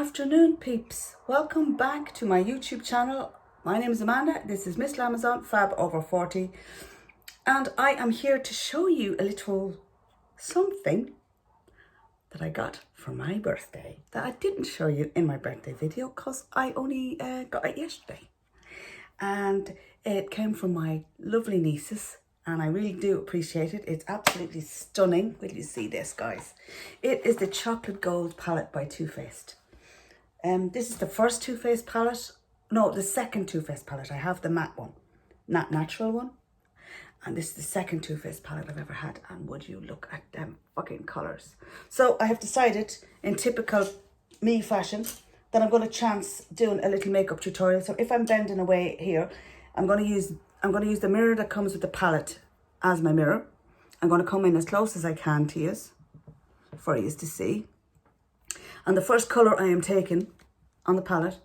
afternoon, peeps. Welcome back to my YouTube channel. My name is Amanda. This is Miss Lamazon, Fab Over 40. And I am here to show you a little something that I got for my birthday that I didn't show you in my birthday video because I only got it yesterday. And it came from my lovely nieces and I really do appreciate it. It's absolutely stunning. Will you see this, guys? It is the Chocolate Gold palette by Too Faced. This is the first Too Faced palette. No, the second Too Faced palette. I have the matte one, not natural one. And this is the second Too Faced palette I've ever had. And would you look at them fucking colours. So I have decided, in typical me fashion, that I'm going to chance doing a little makeup tutorial. So if I'm bending away here, I'm going to use the mirror that comes with the palette as my mirror. I'm going to come in as close as I can to you for you to see. And the first colour I am taking on the palette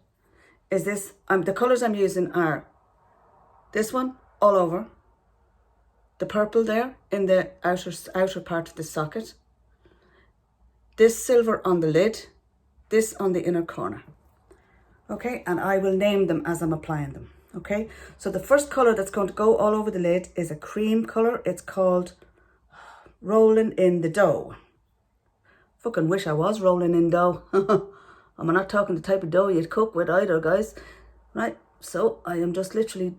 is this. The colours I'm using are this one all over, the purple there in the outer part of the socket, this silver on the lid, this on the inner corner. Okay, and I will name them as I'm applying them. Okay, so the first colour that's going to go all over the lid is a cream colour. It's called Rolling in the Dough. Fucking wish I was rolling in dough. I'm not talking the type of dough you'd cook with either, guys. Right, so I am just literally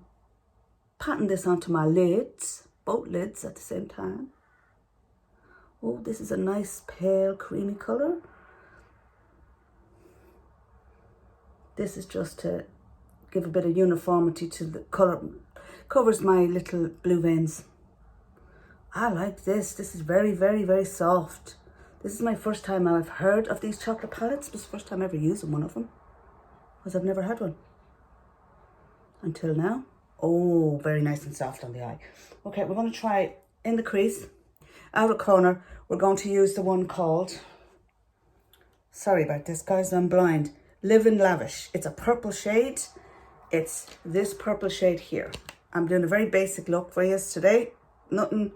patting this onto my lids, both lids at the same time. Oh, this is a nice pale creamy colour. This is just to give a bit of uniformity to the colour. Covers my little blue veins. I like this. This is very, very, very soft. This is my first time I've heard of these chocolate palettes. This is the first time ever using one of them, because I've never had one until now. Oh, very nice and soft on the eye. Okay, we're going to try in the crease, outer corner. We're going to use the one called, sorry about this, guys, I'm blind, Living Lavish. It's a purple shade. It's this purple shade here. I'm doing a very basic look for you today. Nothing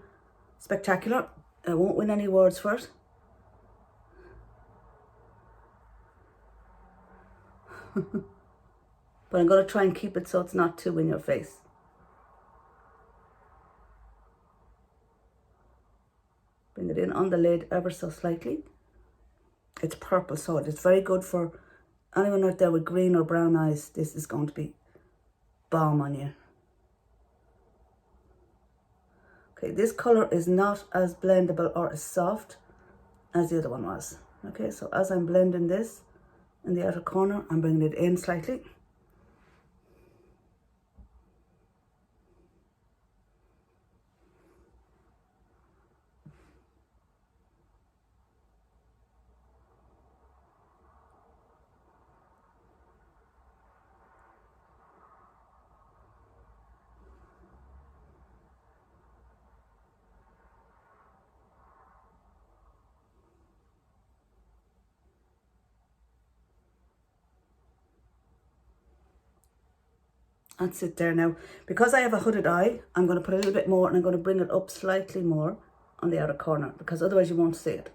spectacular. I won't win any awards for it. But I'm going to try and keep it so it's not too in your face. Bring it in on the lid ever so slightly. It's purple, so it's very good for anyone out there with green or brown eyes. This is going to be bomb on you. Okay, this colour is not as blendable or as soft as the other one was. Okay, so as I'm blending this in the outer corner, I'm bringing it in slightly. That's it there now. Because I have a hooded eye, I'm going to put a little bit more and I'm going to bring it up slightly more on the outer corner because otherwise you won't see it.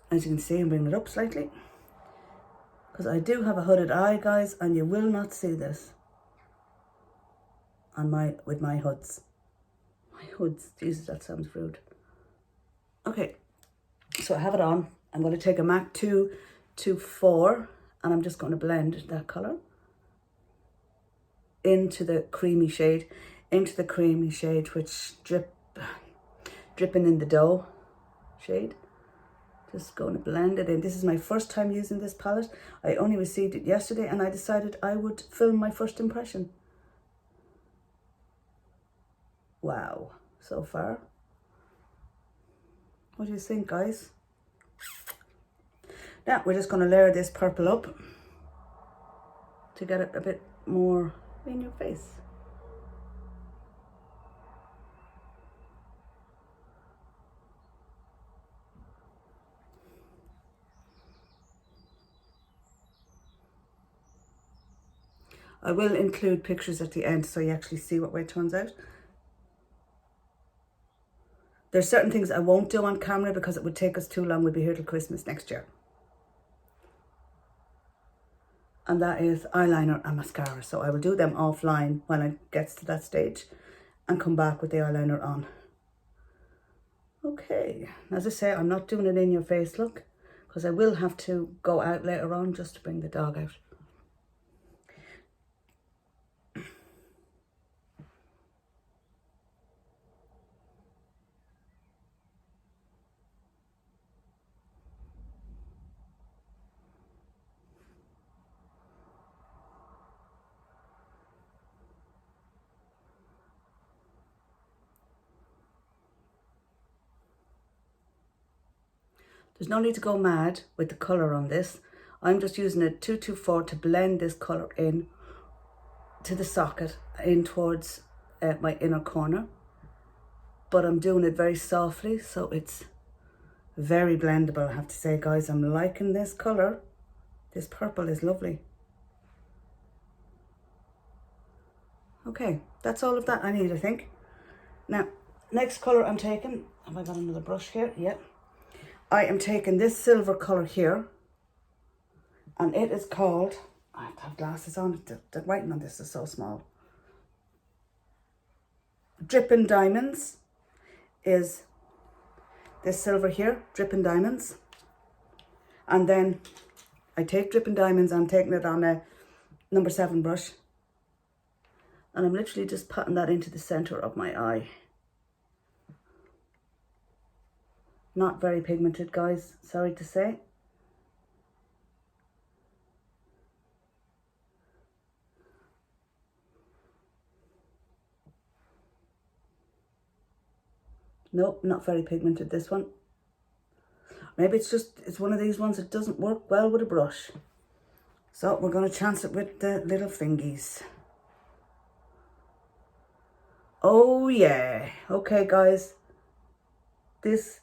As you can see, I'm bringing it up slightly because I do have a hooded eye, guys, and you will not see this on with my hoods. My hoods, Jesus, that sounds rude. Okay, so I have it on. I'm going to take a MAC 224 and I'm just going to blend that colour into the creamy shade, which dripping in the dough shade. Just going to blend it in. This is my first time using this palette. I only received it yesterday and I decided I would film my first impression. Wow, so far. What do you think, guys? Now we're just going to layer this purple up to get it a bit more in your face. I will include pictures at the end so you actually see what way it turns out. There's certain things I won't do on camera because it would take us too long. We'll be here till Christmas next year. and that is eyeliner and mascara. So I will do them offline when it gets to that stage and come back with the eyeliner on. Okay, as I say, I'm not doing it in your face look, because I will have to go out later on just to bring the dog out. There's no need to go mad with the colour on this. I'm just using a 224 to blend this colour in to the socket, in towards my inner corner. But I'm doing it very softly, so it's very blendable, I have to say, guys. I'm liking this colour. This purple is lovely. Okay, that's all of that I need, I think. Now, next colour I'm taking, have I got another brush here? Yep. I am taking this silver colour here, and it is called, I have to have glasses on, the writing on this is so small. Drippin' Diamonds is this silver here, Drippin' Diamonds. And then I take Drippin' Diamonds, I'm taking it on a number 7 brush, and I'm literally just patting that into the centre of my eye. Not very pigmented, guys, sorry to say. Nope, not very pigmented, this one. Maybe it's one of these ones that doesn't work well with a brush. So we're going to chance it with the little fingies. Oh yeah. Okay, guys. This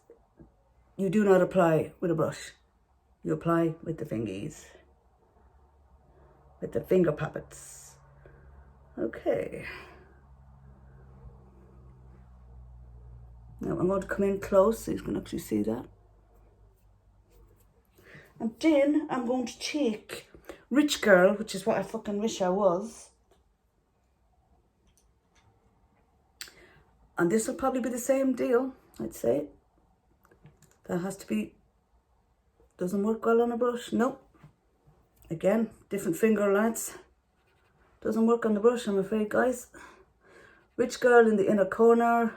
you do not apply with a brush. You apply with the fingies. With the finger puppets. Okay. Now I'm going to come in close so you can actually see that. And then I'm going to take Rich Girl, which is what I fucking wish I was. And this will probably be the same deal, I'd say. That has to be, doesn't work well on a brush, nope. Again, different finger, lads. Doesn't work on the brush, I'm afraid, guys. Rich Girl in the inner corner.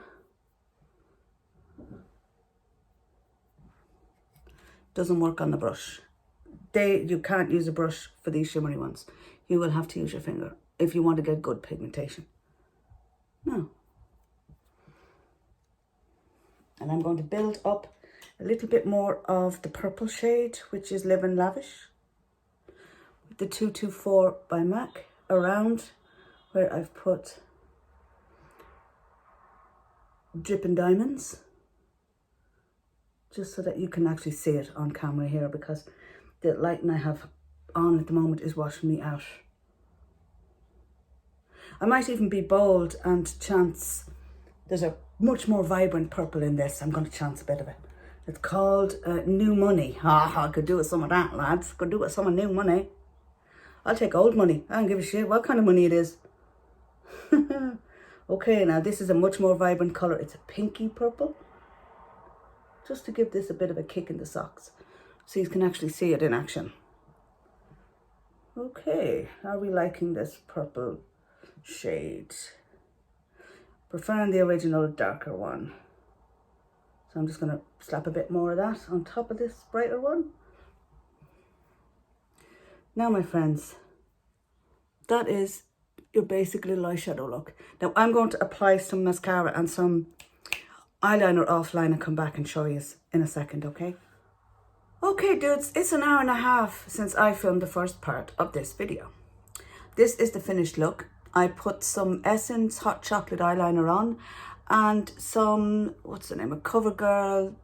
Doesn't work on the brush. You can't use a brush for these shimmery ones. You will have to use your finger if you want to get good pigmentation. No. And I'm going to build up a little bit more of the purple shade, which is Live and Lavish, with the 224 by MAC, around where I've put Drippin' Diamonds, just so that you can actually see it on camera here, because the lighting I have on at the moment is washing me out. I might even be bold and chance, there's a much more vibrant purple in this. I'm going to chance a bit of it. It's called New Money. I could do with some of that, lads. Could do with some of new money. I'll take old money. I don't give a shit what kind of money it is. Okay, now this is a much more vibrant colour. It's a pinky purple. Just to give this a bit of a kick in the socks, so you can actually see it in action. Okay, are we liking this purple shade? Preferring the original darker one. So I'm just going to slap a bit more of that on top of this brighter one. Now, my friends, that is your basic little eyeshadow look. Now I'm going to apply some mascara and some eyeliner offline and come back and show you in a second, okay? Okay, dudes, it's an hour and a half since I filmed the first part of this video. This is the finished look. I put some Essence Hot Chocolate eyeliner on and some, what's the name, a CoverGirl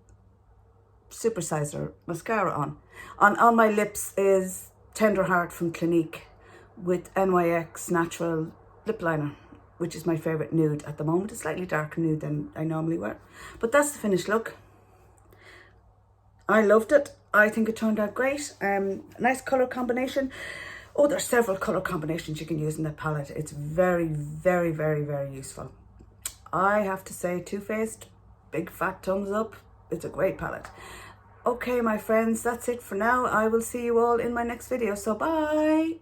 Supersizer mascara on. On my lips is Tender Heart from Clinique with NYX Natural Lip Liner, which is my favourite nude at the moment. It's slightly darker nude than I normally wear. But that's the finished look. I loved it. I think it turned out great. Nice colour combination. Oh, there's several color combinations you can use in that palette. It's very, very, very, very useful. I have to say, Too Faced, big fat thumbs up. It's a great palette. Okay, my friends, that's it for now. I will see you all in my next video. So bye.